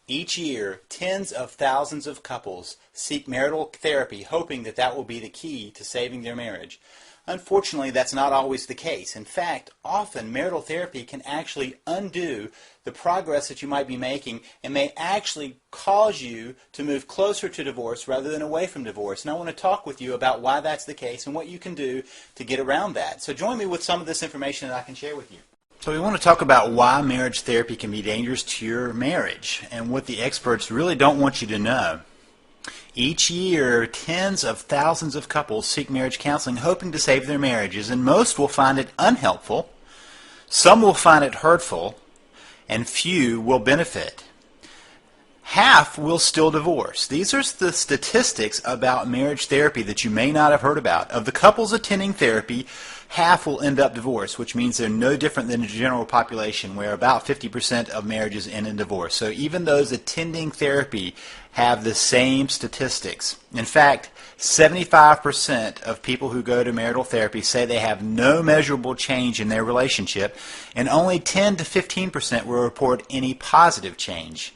Each year, tens of thousands of couples seek marital therapy hoping that that will be the key to saving their marriage. Unfortunately, that's not always the case. In fact, often marital therapy can actually undo the progress that you might be making and may actually cause you to move closer to divorce rather than away from divorce. And I want to talk with you about why that's the case and what you can do to get around that. So join me with some of this information that I can share with you. So we want to talk about why marriage therapy can be dangerous to your marriage and what the experts really don't want you to know. Each year, tens of thousands of couples seek marriage counseling hoping to save their marriages, and most will find it unhelpful, some will find it hurtful, and few will benefit. Half will still divorce. These are the statistics about marriage therapy that you may not have heard about. Of the couples attending therapy, half will end up divorced, which means they're no different than the general population, where about 50% of marriages end in divorce. So even those attending therapy have the same statistics. In fact, 75% of people who go to marital therapy say they have no measurable change in their relationship, and only 10 to 15% will report any positive change.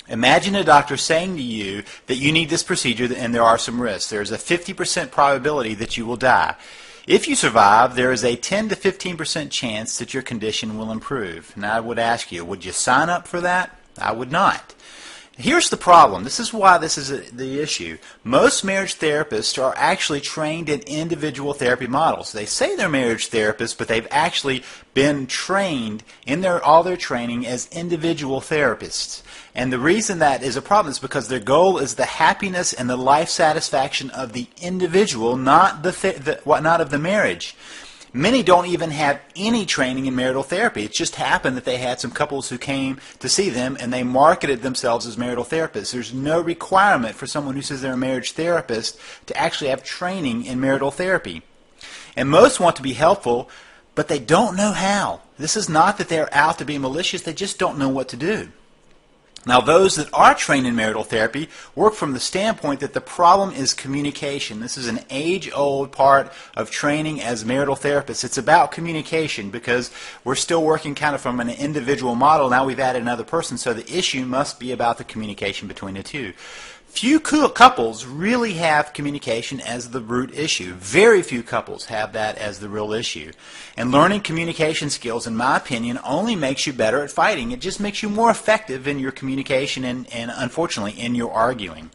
Imagine a doctor saying to you that you need this procedure and there are some risks. There is a 50% probability that you will die. If you survive, there is a 10 to 15% chance that your condition will improve. Now I would ask you, would you sign up for that? I would not. Here's the problem. This is why this is the issue. Most marriage therapists are actually trained in individual therapy models. They say they're marriage therapists, but they've actually been trained in all their training as individual therapists. And the reason that is a problem is because their goal is the happiness and the life satisfaction of the individual, not of the marriage. Many don't even have any training in marital therapy. It just happened that they had some couples who came to see them and they marketed themselves as marital therapists. There's no requirement for someone who says they're a marriage therapist to actually have training in marital therapy. And most want to be helpful, but they don't know how. This is not that they're out to be malicious, they just don't know what to do. Now, those that are trained in marital therapy work from the standpoint that the problem is communication. This is an age-old part of training as marital therapists. It's about communication because we're still working kind of from an individual model. Now we've added another person, so the issue must be about the communication between the two. Few couples really have communication as the root issue. Very few couples have that as the real issue. And learning communication skills, in my opinion, only makes you better at fighting. It just makes you more effective in your communication and unfortunately, in your arguing.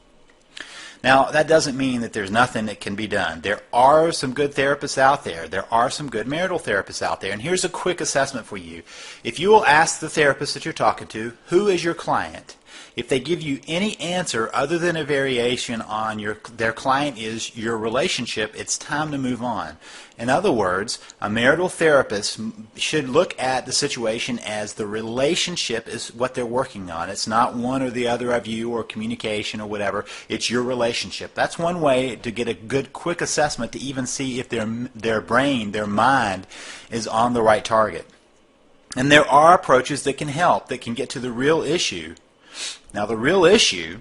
Now, that doesn't mean that there's nothing that can be done. There are some good therapists out there. There are some good marital therapists out there. And here's a quick assessment for you. If you will ask the therapist that you're talking to, who is your client? If they give you any answer other than a variation on their client is your relationship, it's time to move on. In other words, a marital therapist should look at the situation as the relationship is what they're working on. It's not one or the other of you or communication or whatever. It's your relationship. That's one way to get a good quick assessment to even see if their brain, their mind, is on the right target. And there are approaches that can help, that can get to the real issue. Now, the real issue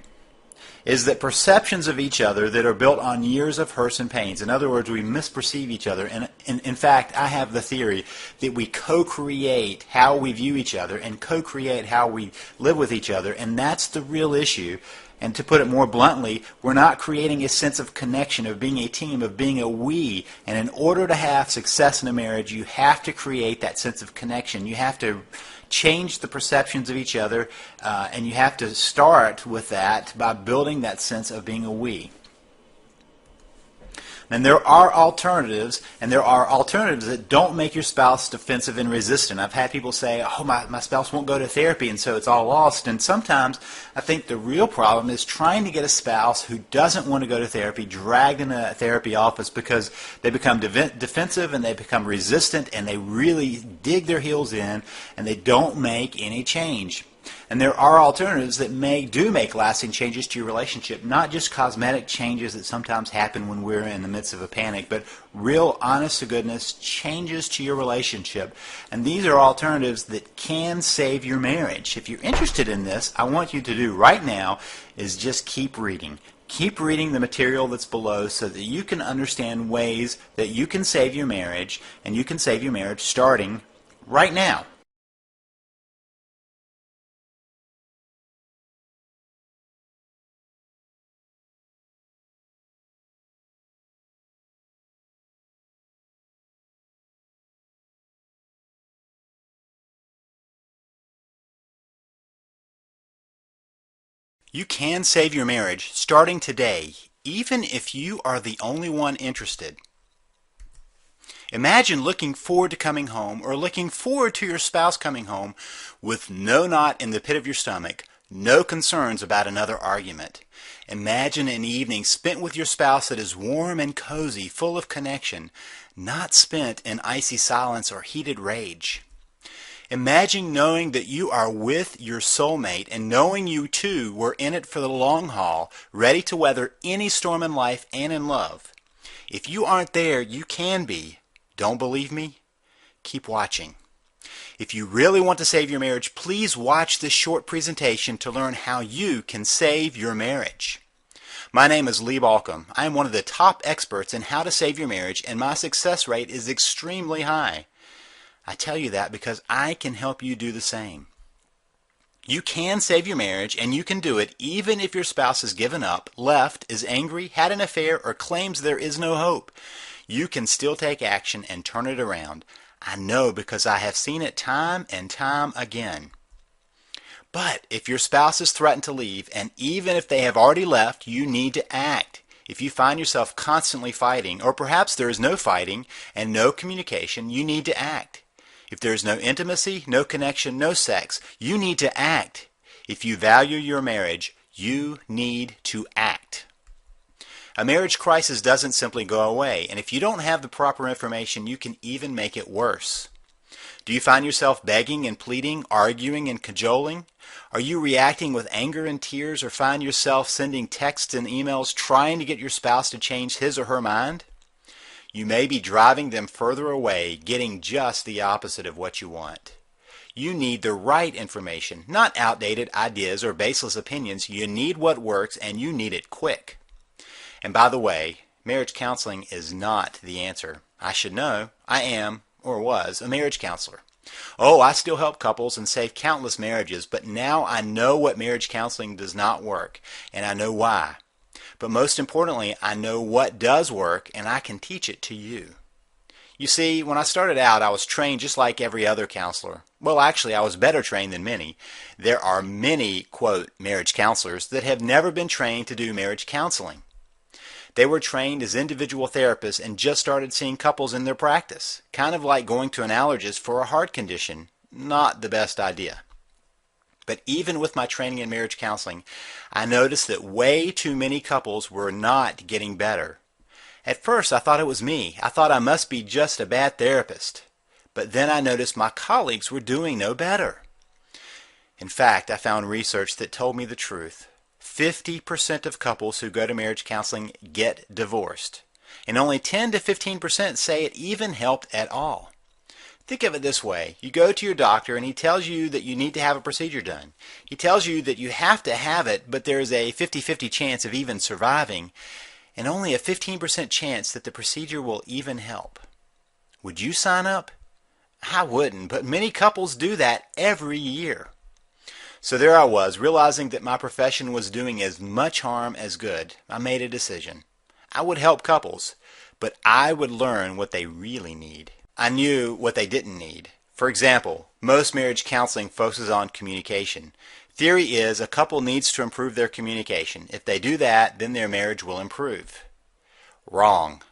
is that perceptions of each other that are built on years of hurts and pains. In other words, we misperceive each other. And in fact, I have the theory that we co-create how we view each other and co-create how we live with each other. And that's the real issue. And to put it more bluntly, we're not creating a sense of connection, of being a team, of being a we. And in order to have success in a marriage, you have to create that sense of connection. You have to change the perceptions of each other, and you have to start with that by building that sense of being a we. And there are alternatives, and there are alternatives that don't make your spouse defensive and resistant. I've had people say, oh, my spouse won't go to therapy, and so it's all lost. And sometimes I think the real problem is trying to get a spouse who doesn't want to go to therapy dragged in a therapy office because they become defensive and they become resistant and they really dig their heels in and they don't make any change. And there are alternatives that do make lasting changes to your relationship, not just cosmetic changes that sometimes happen when we're in the midst of a panic, but real, honest-to-goodness changes to your relationship. And these are alternatives that can save your marriage. If you're interested in this, I want you to do right now is just keep reading. Keep reading the material that's below so that you can understand ways that you can save your marriage, and you can save your marriage starting right now. You can save your marriage starting today, even if you are the only one interested. Imagine looking forward to coming home or looking forward to your spouse coming home with no knot in the pit of your stomach, no concerns about another argument. Imagine an evening spent with your spouse that is warm and cozy, full of connection, not spent in icy silence or heated rage. Imagine knowing that you are with your soulmate and knowing you two were in it for the long haul, ready to weather any storm in life and in love. If you aren't there, you can be. Don't believe me? Keep watching. If you really want to save your marriage, please watch this short presentation to learn how you can save your marriage. My name is Baucom. I am one of the top experts in how to save your marriage, and my success rate is extremely high. I tell you that because I can help you do the same. You can save your marriage, and you can do it even if your spouse has given up, left, is angry, had an affair, or claims there is no hope. You can still take action and turn it around. I know because I have seen it time and time again. But if your spouse has threatened to leave, and even if they have already left, you need to act. If you find yourself constantly fighting, or perhaps there is no fighting and no communication, you need to act. If there is no intimacy, no connection, no sex, you need to act. If you value your marriage, you need to act. A marriage crisis doesn't simply go away, and if you don't have the proper information, you can even make it worse. Do you find yourself begging and pleading, arguing and cajoling? Are you reacting with anger and tears, or find yourself sending texts and emails trying to get your spouse to change his or her mind? You may be driving them further away, getting just the opposite of what you want. You need the right information, not outdated ideas or baseless opinions. You need what works, and you need it quick. And by the way, marriage counseling is not the answer. I should know. I am, or was, a marriage counselor. Oh, I still help couples and save countless marriages, but now I know what marriage counseling does not work, and I know why. But most importantly, I know what does work, and I can teach it to you. You see, when I started out, I was trained just like every other counselor. Well, actually, I was better trained than many. There are many, quote, marriage counselors that have never been trained to do marriage counseling. They were trained as individual therapists and just started seeing couples in their practice. Kind of like going to an allergist for a heart condition. Not the best idea. But even with my training in marriage counseling, I noticed that way too many couples were not getting better. At first, I thought it was me. I thought I must be just a bad therapist. But then I noticed my colleagues were doing no better. In fact, I found research that told me the truth. 50% of couples who go to marriage counseling get divorced, and only 10 to 15% say it even helped at all. Think of it this way. You go to your doctor and he tells you that you need to have a procedure done. He tells you that you have to have it, but there's a 50-50 chance of even surviving, and only a 15% chance that the procedure will even help. Would you sign up? I wouldn't, but many couples do that every year. So there I was, realizing that my profession was doing as much harm as good. I made a decision. I would help couples, but I would learn what they really need. I knew what they didn't need. For example, most marriage counseling focuses on communication. Theory is a couple needs to improve their communication. If they do that, then their marriage will improve. Wrong.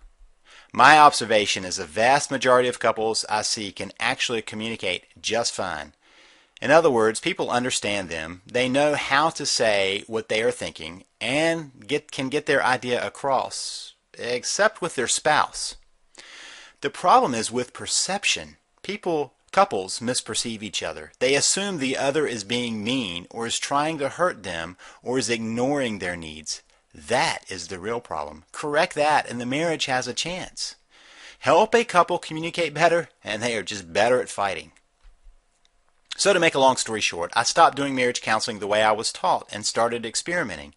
My observation is the vast majority of couples I see can actually communicate just fine. In other words, people understand them. They know how to say what they are thinking and can get their idea across, except with their spouse. The problem is with perception. Couples misperceive each other. They assume the other is being mean or is trying to hurt them or is ignoring their needs. That is the real problem. Correct that and the marriage has a chance. Help a couple communicate better and they are just better at fighting. So to make a long story short, I stopped doing marriage counseling the way I was taught and started experimenting.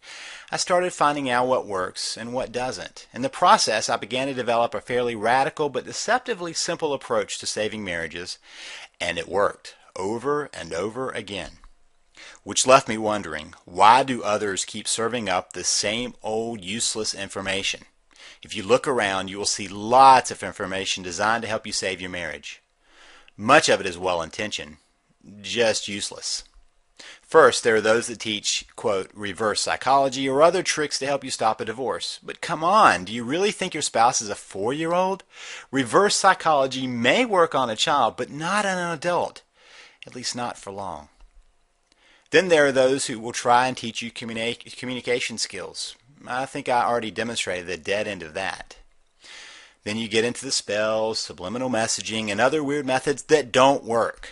I started finding out what works and what doesn't. In the process, I began to develop a fairly radical but deceptively simple approach to saving marriages, and it worked over and over again. Which left me wondering, why do others keep serving up the same old useless information? If you look around, you will see lots of information designed to help you save your marriage. Much of it is well-intentioned. Just useless. First, there are those that teach, quote, reverse psychology or other tricks to help you stop a divorce. But come on, do you really think your spouse is a 4-year-old? Reverse psychology may work on a child, but not on an adult, at least not for long. Then there are those who will try and teach you communication skills. I think I already demonstrated the dead end of that. Then you get into the spells, subliminal messaging, and other weird methods that don't work.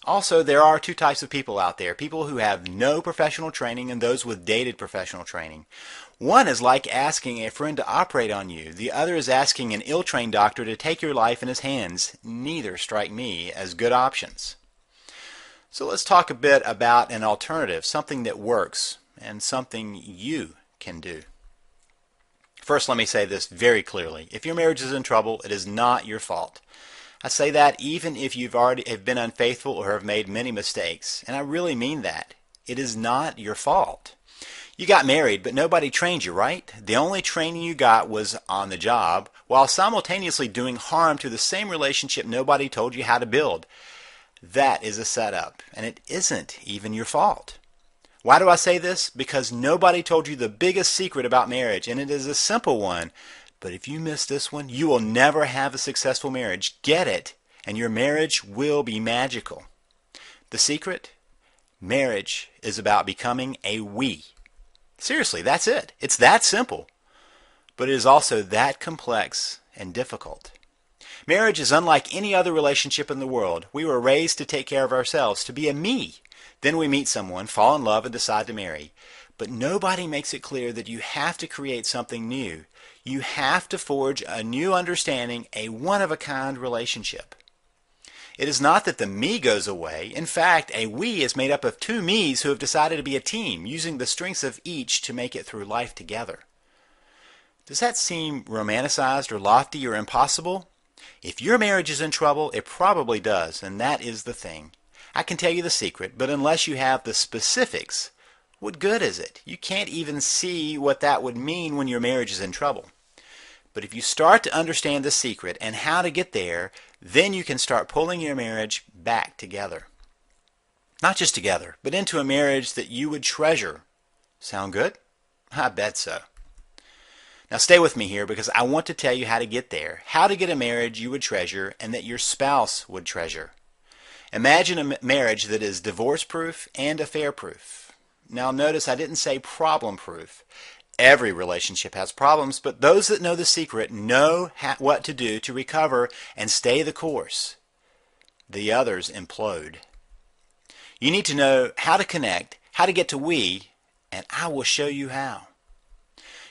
Also, there are two types of people out there, people who have no professional training and those with dated professional training. One is like asking a friend to operate on you. The other is asking an ill-trained doctor to take your life in his hands. Neither strike me as good options. So let's talk a bit about an alternative, something that works and something you can do. First, let me say this very clearly. If your marriage is in trouble, it is not your fault. I say that even if you've already have been unfaithful or have made many mistakes, and I really mean that. It is not your fault. You got married, but nobody trained you, right? The only training you got was on the job, while simultaneously doing harm to the same relationship nobody told you how to build. That is a setup, and it isn't even your fault. Why do I say this? Because nobody told you the biggest secret about marriage, and it is a simple one. But if you miss this one, you will never have a successful marriage. Get it, and your marriage will be magical. The secret? Marriage is about becoming a we. Seriously, that's it. It's that simple. But it is also that complex and difficult. Marriage is unlike any other relationship in the world. We were raised to take care of ourselves, to be a me. Then we meet someone, fall in love, and decide to marry. But nobody makes it clear that you have to create something new. You have to forge a new understanding, a one-of-a-kind relationship. It is not that the me goes away. In fact, a we is made up of two me's who have decided to be a team, using the strengths of each to make it through life together. Does that seem romanticized or lofty or impossible? If your marriage is in trouble, it probably does, and that is the thing. I can tell you the secret, but unless you have the specifics, what good is it? You can't even see what that would mean when your marriage is in trouble. But if you start to understand the secret and how to get there, then you can start pulling your marriage back together. Not just together, but into a marriage that you would treasure. Sound good? I bet so. Now stay with me here because I want to tell you how to get there, how to get a marriage you would treasure and that your spouse would treasure. Imagine a marriage that is divorce-proof and affair-proof. Now notice I didn't say problem-proof. Every relationship has problems, but those that know the secret know what to do to recover and stay the course. The others implode. You need to know how to connect, how to get to we, and I will show you how.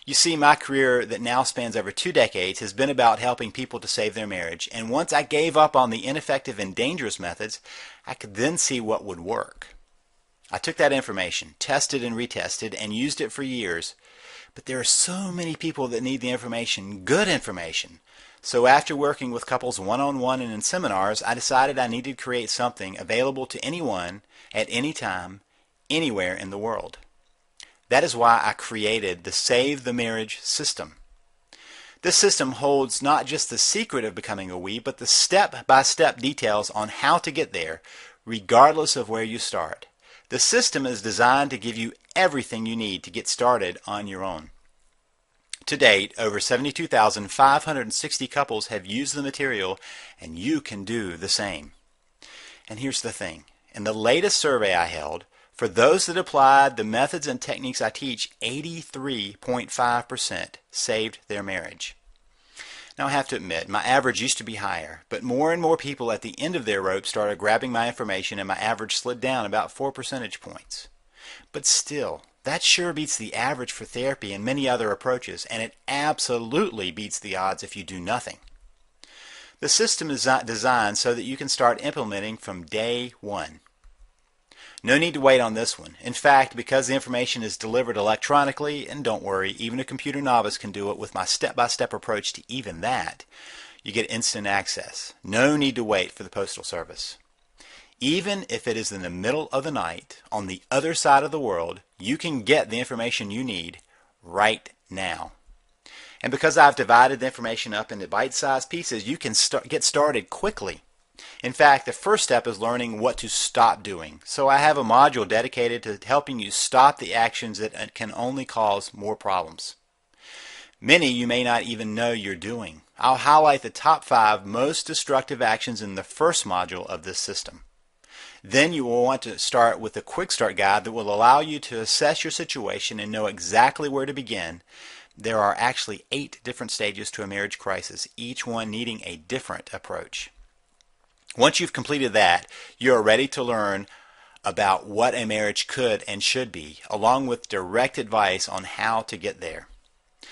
You see, my career that now spans over 2 decades has been about helping people to save their marriage, and once I gave up on the ineffective and dangerous methods, I could then see what would work. I took that information, tested and retested, and used it for years. But there are so many people that need the information, good information. So after working with couples one-on-one and in seminars, I decided I needed to create something available to anyone, at any time, anywhere in the world. That is why I created the Save the Marriage system. This system holds not just the secret of becoming a we, but the step-by-step details on how to get there, regardless of where you start. The system is designed to give you everything you need to get started on your own. To date, over 72,560 couples have used the material, and you can do the same. And here's the thing. In the latest survey I held, for those that applied the methods and techniques I teach, 83.5% saved their marriage. Now I have to admit, my average used to be higher, but more and more people at the end of their rope started grabbing my information and my average slid down about 4 percentage points. But still, that sure beats the average for therapy and many other approaches, and it absolutely beats the odds if you do nothing. The system is designed so that you can start implementing from day one. No need to wait on this one. In fact, because the information is delivered electronically, and don't worry, even a computer novice can do it with my step-by-step approach to even that, you get instant access. No need to wait for the postal service. Even if it is in the middle of the night, on the other side of the world, you can get the information you need right now. And because I've divided the information up into bite-sized pieces, you can get started quickly. In fact, the first step is learning what to stop doing. So I have a module dedicated to helping you stop the actions that can only cause more problems. Many you may not even know you're doing. I'll highlight the top 5 most destructive actions in the first module of this system. Then you will want to start with a quick start guide that will allow you to assess your situation and know exactly where to begin. There are actually 8 different stages to a marriage crisis, each one needing a different approach. Once you've completed that, you are ready to learn about what a marriage could and should be, along with direct advice on how to get there.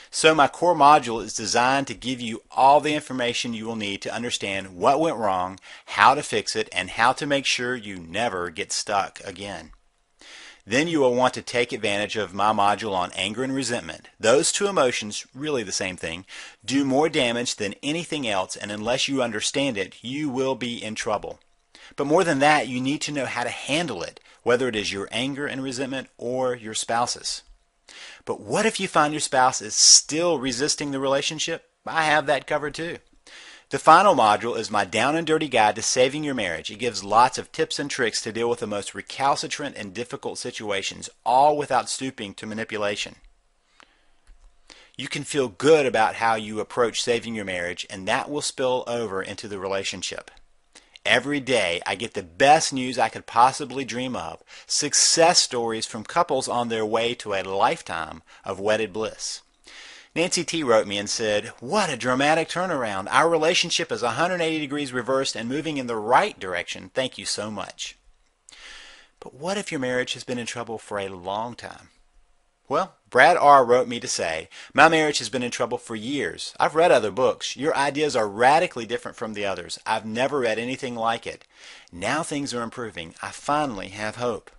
So my core module is designed to give you all the information you will need to understand what went wrong, how to fix it, and how to make sure you never get stuck again. Then you will want to take advantage of my module on anger and resentment. Those 2 emotions, really the same thing, do more damage than anything else, and unless you understand it, you will be in trouble. But more than that, you need to know how to handle it, whether it is your anger and resentment or your spouse's. But what if you find your spouse is still resisting the relationship? I have that covered too. The final module is my down and dirty guide to saving your marriage. It gives lots of tips and tricks to deal with the most recalcitrant and difficult situations, all without stooping to manipulation. You can feel good about how you approach saving your marriage, and that will spill over into the relationship. Every day I get the best news I could possibly dream of, success stories from couples on their way to a lifetime of wedded bliss. Nancy T. wrote me and said, "What a dramatic turnaround. Our relationship is 180 degrees reversed and moving in the right direction. Thank you so much." But what if your marriage has been in trouble for a long time? Well, Brad R. wrote me to say, "My marriage has been in trouble for years. I've read other books. Your ideas are radically different from the others. I've never read anything like it. Now things are improving. I finally have hope."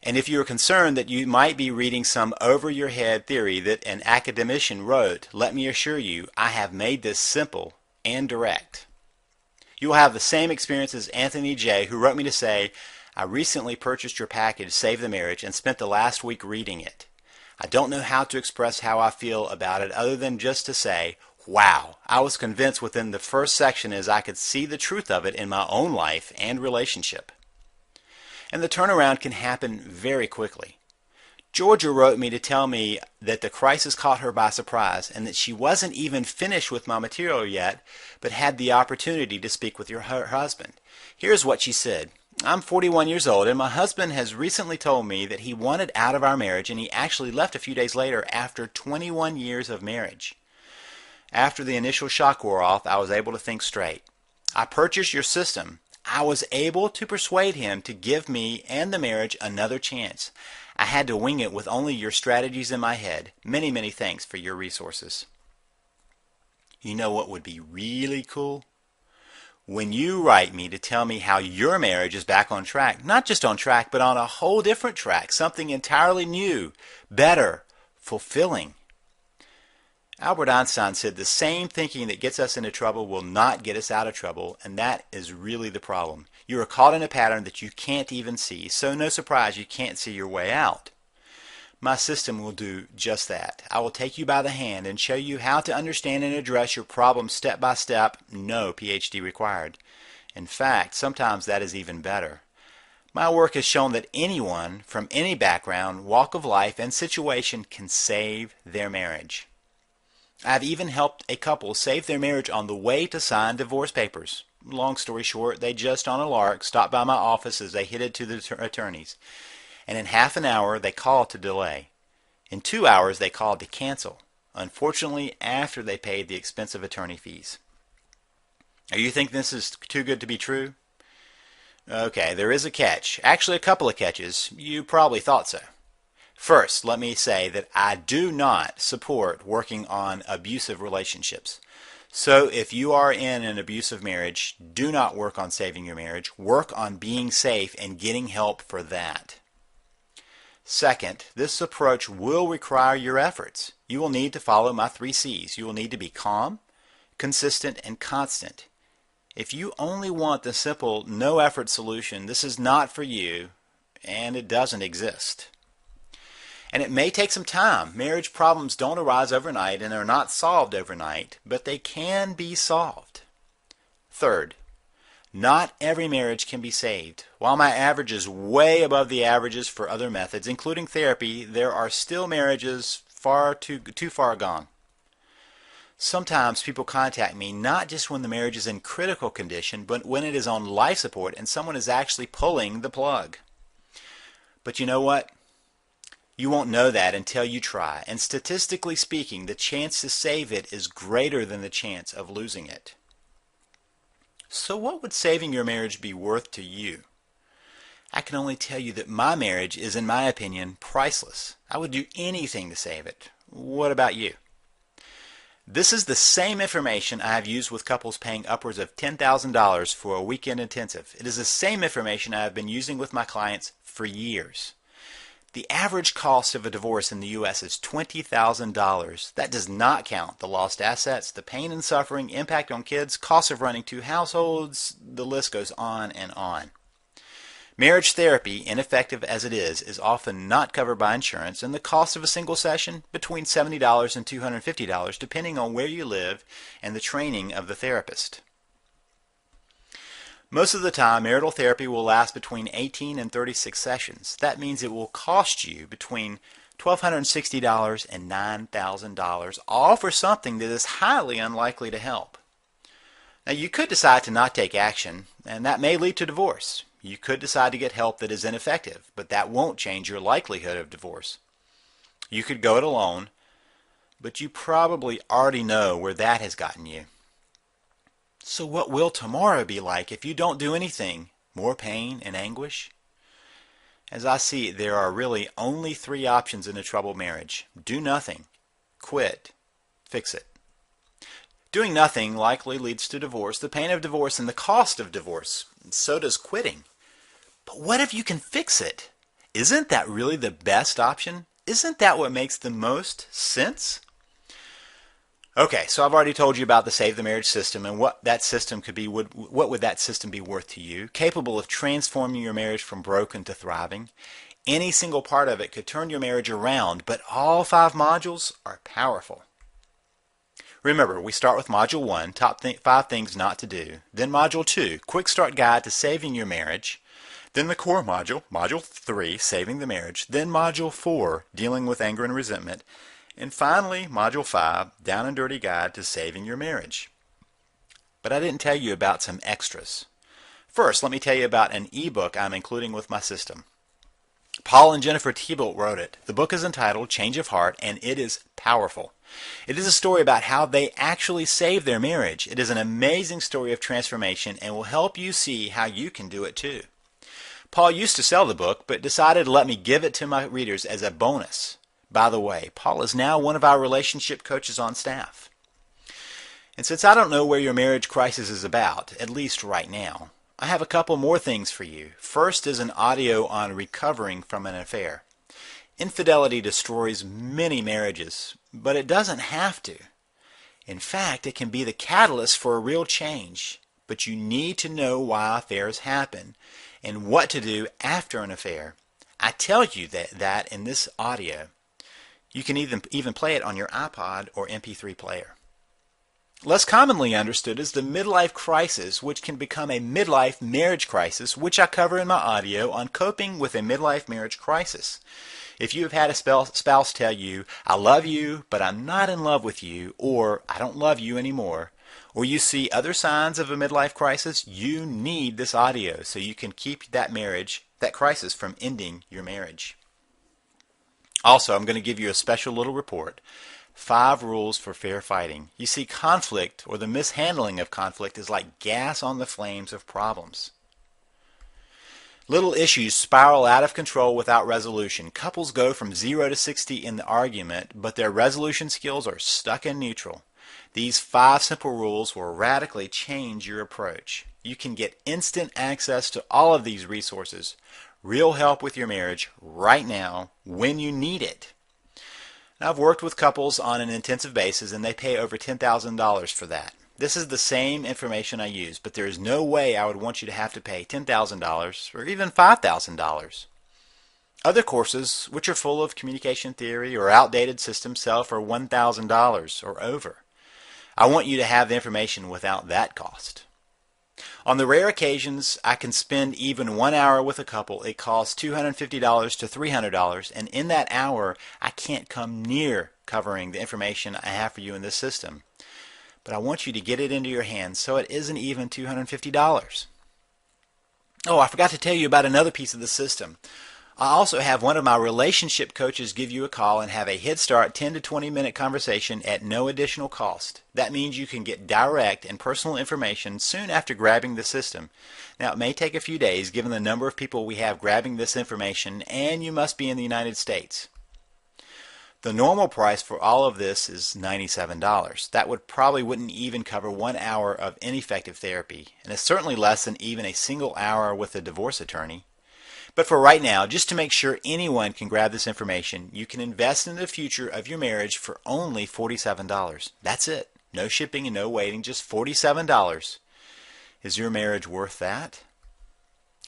And if you are concerned that you might be reading some over-your-head theory that an academician wrote, let me assure you, I have made this simple and direct. You will have the same experience as Anthony J., who wrote me to say, "I recently purchased your package, Save the Marriage, and spent the last week reading it. I don't know how to express how I feel about it other than just to say, wow, I was convinced within the first section as I could see the truth of it in my own life and relationship." And the turnaround can happen very quickly. Georgia wrote me to tell me that the crisis caught her by surprise and that she wasn't even finished with my material yet, but had the opportunity to speak with her husband. Here's what she said. "I'm 41 years old, and my husband has recently told me that he wanted out of our marriage, and he actually left a few days later after 21 years of marriage. After the initial shock wore off, I was able to think straight. I purchased your system. I was able to persuade him to give me and the marriage another chance. I had to wing it with only your strategies in my head. Many, many thanks for your resources." You know what would be really cool? When you write me to tell me how your marriage is back on track, not just on track, but on a whole different track, something entirely new, better, fulfilling. Albert Einstein said the same thinking that gets us into trouble will not get us out of trouble, and that is really the problem. You are caught in a pattern that you can't even see, so no surprise you can't see your way out. My system will do just that. I will take you by the hand and show you how to understand and address your problem step by step, no PhD required. In fact, sometimes that is even better. My work has shown that anyone from any background, walk of life, and situation can save their marriage. I've even helped a couple save their marriage on the way to sign divorce papers. Long story short, they just on a lark stopped by my office as they headed to the attorneys. And in half an hour, they called to delay. In 2 hours, they called to cancel. Unfortunately, after they paid the expensive attorney fees. Are you thinking this is too good to be true? Okay, there is a catch. Actually, a couple of catches. You probably thought so. First, let me say that I do not support working on abusive relationships. So if you are in an abusive marriage, do not work on saving your marriage. Work on being safe and getting help for that. Second, this approach will require your efforts. You will need to follow my 3 C's. You will need to be calm, consistent, and constant. If you only want the simple, no-effort solution, this is not for you, and it doesn't exist. And it may take some time. Marriage problems don't arise overnight and are not solved overnight, but they can be solved. Third, Not every marriage can be saved. While my average is way above the averages for other methods, including therapy, there are still marriages too far gone. Sometimes people contact me not just when the marriage is in critical condition, but when it is on life support and someone is actually pulling the plug. But you know what? You won't know that until you try, and statistically speaking, the chance to save it is greater than the chance of losing it. So what would saving your marriage be worth to you? I can only tell you that my marriage is, in my opinion, priceless. I would do anything to save it. What about you? This is the same information I have used with couples paying upwards of $10,000 for a weekend intensive. It is the same information I have been using with my clients for years. The average cost of a divorce in the U.S. is $20,000. That does not count the lost assets, the pain and suffering, impact on kids, cost of running two households, the list goes on and on. Marriage therapy, ineffective as it is often not covered by insurance, and the cost of a single session between $70 and $250 depending on where you live and the training of the therapist. Most of the time, marital therapy will last between 18 and 36 sessions. That means it will cost you between $1,260 and $9,000, all for something that is highly unlikely to help. Now, you could decide to not take action, and that may lead to divorce. You could decide to get help that is ineffective, but that won't change your likelihood of divorce. You could go it alone, but you probably already know where that has gotten you. So what will tomorrow be like if you don't do anything? More pain and anguish? As I see it, there are really only three options in a troubled marriage. Do nothing, quit, fix it. Doing nothing likely leads to divorce, the pain of divorce, and the cost of divorce. So does quitting. But what if you can fix it? Isn't that really the best option? Isn't that what makes the most sense? Okay, so I've already told you about the Save the Marriage system and what that system could be. What would that system be worth to you? Capable of transforming your marriage from broken to thriving. Any single part of it could turn your marriage around, but all 5 modules are powerful. Remember, we start with Module 1, top 5 things not to do. Then Module 2, Quick Start Guide to Saving Your Marriage. Then the core module, Module 3, Saving the Marriage. Then Module 4, Dealing with Anger and Resentment. And finally, Module 5, Down and Dirty Guide to Saving Your Marriage. But I didn't tell you about some extras. First, let me tell you about an ebook I'm including with my system. Paul and Jennifer Thibault wrote it. The book is entitled Change of Heart, and it is powerful. It is a story about how they actually saved their marriage. It is an amazing story of transformation and will help you see how you can do it too. Paul used to sell the book, but decided to let me give it to my readers as a bonus. By the way, Paul is now one of our relationship coaches on staff. And since I don't know where your marriage crisis is about, at least right now, I have a couple more things for you. First is an audio on recovering from an affair. Infidelity destroys many marriages, but it doesn't have to. In fact, it can be the catalyst for a real change. But you need to know why affairs happen and what to do after an affair. I tell you that in this audio. You can even play it on your iPod or MP3 player. Less commonly understood is the midlife crisis, which can become a midlife marriage crisis, which I cover in my audio on coping with a midlife marriage crisis. If you have had a spouse tell you, I love you, but I'm not in love with you, or I don't love you anymore, or you see other signs of a midlife crisis, you need this audio so you can keep that crisis from ending your marriage. Also, I'm going to give you a special little report. 5 rules for fair fighting. You see, conflict or the mishandling of conflict is like gas on the flames of problems. Little issues spiral out of control without resolution. Couples go from 0 to 60 in the argument, but their resolution skills are stuck in neutral. These 5 simple rules will radically change your approach. You can get instant access to all of these resources. Real help with your marriage right now when you need it. Now, I've worked with couples on an intensive basis and they pay over $10,000 for that. This is the same information I use, but there is no way I would want you to have to pay $10,000 or even $5,000. Other courses, which are full of communication theory or outdated systems, sell for $1,000 or over. I want you to have the information without that cost. On the rare occasions I can spend even 1 hour with a couple, it costs $250 to $300, and in that hour I can't come near covering the information I have for you in this system. But I want you to get it into your hands so it isn't even $250. Oh, I forgot to tell you about another piece of the system. I also have one of my relationship coaches give you a call and have a Head Start 10 to 20 minute conversation at no additional cost. That means you can get direct and personal information soon after grabbing the system. Now, it may take a few days given the number of people we have grabbing this information, and you must be in the United States. The normal price for all of this is $97. That probably wouldn't even cover 1 hour of ineffective therapy, and it's certainly less than even a single hour with a divorce attorney. But for right now, just to make sure anyone can grab this information, you can invest in the future of your marriage for only $47. That's it. No shipping and no waiting, just $47. Is your marriage worth that?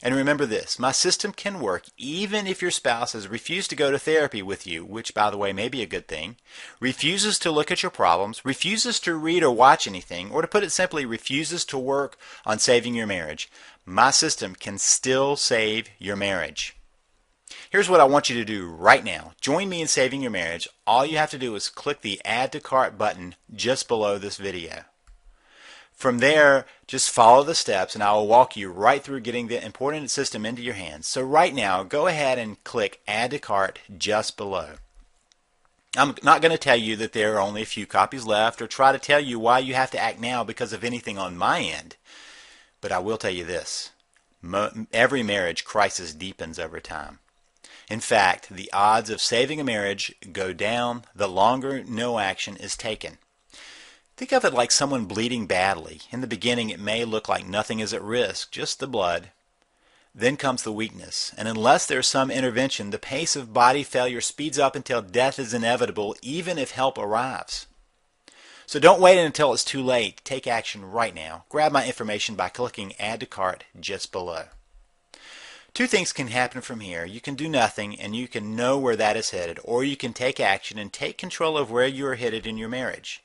And remember this, my system can work even if your spouse has refused to go to therapy with you, which by the way may be a good thing, refuses to look at your problems, refuses to read or watch anything, or to put it simply, refuses to work on saving your marriage. My system can still save your marriage. Here's what I want you to do right now. Join me in saving your marriage. All you have to do is click the Add to Cart button just below this video. From there, just follow the steps and I will walk you right through getting the important system into your hands. So right now, go ahead and click Add to Cart just below. I'm not going to tell you that there are only a few copies left or try to tell you why you have to act now because of anything on my end. But I will tell you this, every marriage crisis deepens over time. In fact, the odds of saving a marriage go down the longer no action is taken. Think of it like someone bleeding badly. In the beginning, it may look like nothing is at risk, just the blood. Then comes the weakness, and unless there's some intervention, the pace of body failure speeds up until death is inevitable, even if help arrives. So don't wait until it's too late. Take action right now. Grab my information by clicking Add to Cart just below. Two things can happen from here. You can do nothing and you can know where that is headed, or you can take action and take control of where you are headed in your marriage.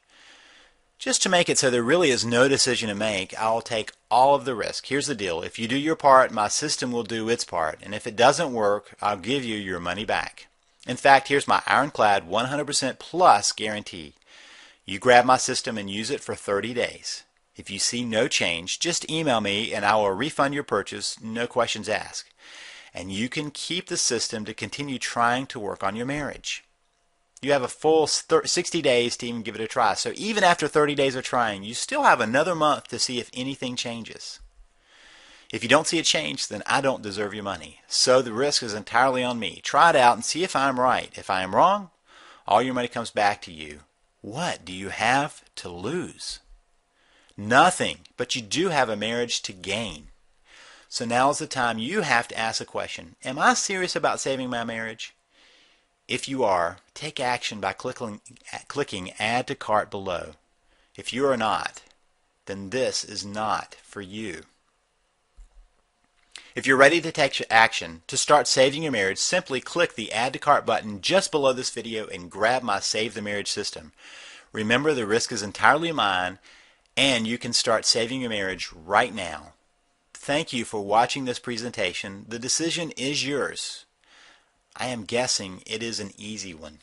Just to make it so there really is no decision to make, I'll take all of the risk. Here's the deal. If you do your part, my system will do its part. And if it doesn't work, I'll give you your money back. In fact, here's my ironclad 100% plus guarantee. You grab my system and use it for 30 days. If you see no change, just email me and I will refund your purchase, no questions asked. And you can keep the system to continue trying to work on your marriage. You have a full 60 days to even give it a try. So even after 30 days of trying, you still have another month to see if anything changes. If you don't see a change, then I don't deserve your money. So the risk is entirely on me. Try it out and see if I'm right. If I am wrong, all your money comes back to you. What do you have to lose? Nothing, but you do have a marriage to gain. So now is the time you have to ask a question. Am I serious about saving my marriage? If you are, take action by clicking Add to Cart below. If you are not, then this is not for you. If you're ready to take action to start saving your marriage, simply click the Add to Cart button just below this video and grab my Save the Marriage system. Remember, the risk is entirely mine and you can start saving your marriage right now. Thank you for watching this presentation. The decision is yours. I am guessing it is an easy one.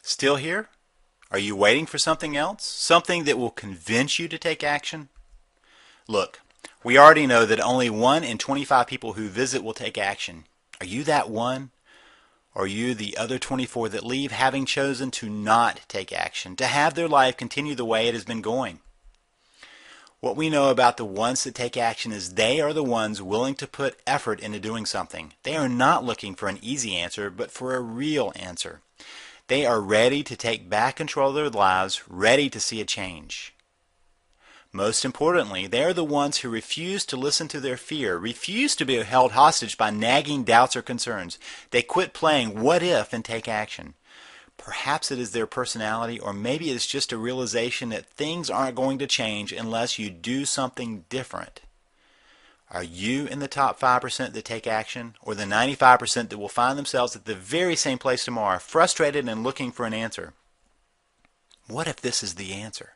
Still here? Are you waiting for something else? Something that will convince you to take action? Look, we already know that only 1 in 25 people who visit will take action. Are you that one? Or are you the other 24 that leave having chosen to not take action, to have their life continue the way it has been going? What we know about the ones that take action is they are the ones willing to put effort into doing something. They are not looking for an easy answer, but for a real answer. They are ready to take back control of their lives, ready to see a change. Most importantly, they are the ones who refuse to listen to their fear, refuse to be held hostage by nagging doubts or concerns. They quit playing what if and take action. Perhaps it is their personality, or maybe it's just a realization that things aren't going to change unless you do something different. Are you in the top 5% that take action, or the 95% that will find themselves at the very same place tomorrow, frustrated and looking for an answer? What if this is the answer?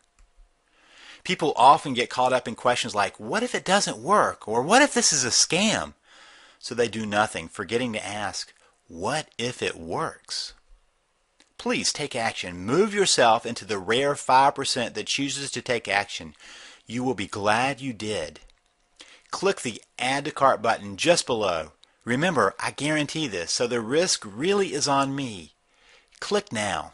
People often get caught up in questions like, what if it doesn't work? Or what if this is a scam? So they do nothing, forgetting to ask, what if it works? Please take action. Move yourself into the rare 5% that chooses to take action. You will be glad you did. Click the Add to Cart button just below. Remember, I guarantee this, so the risk really is on me. Click now.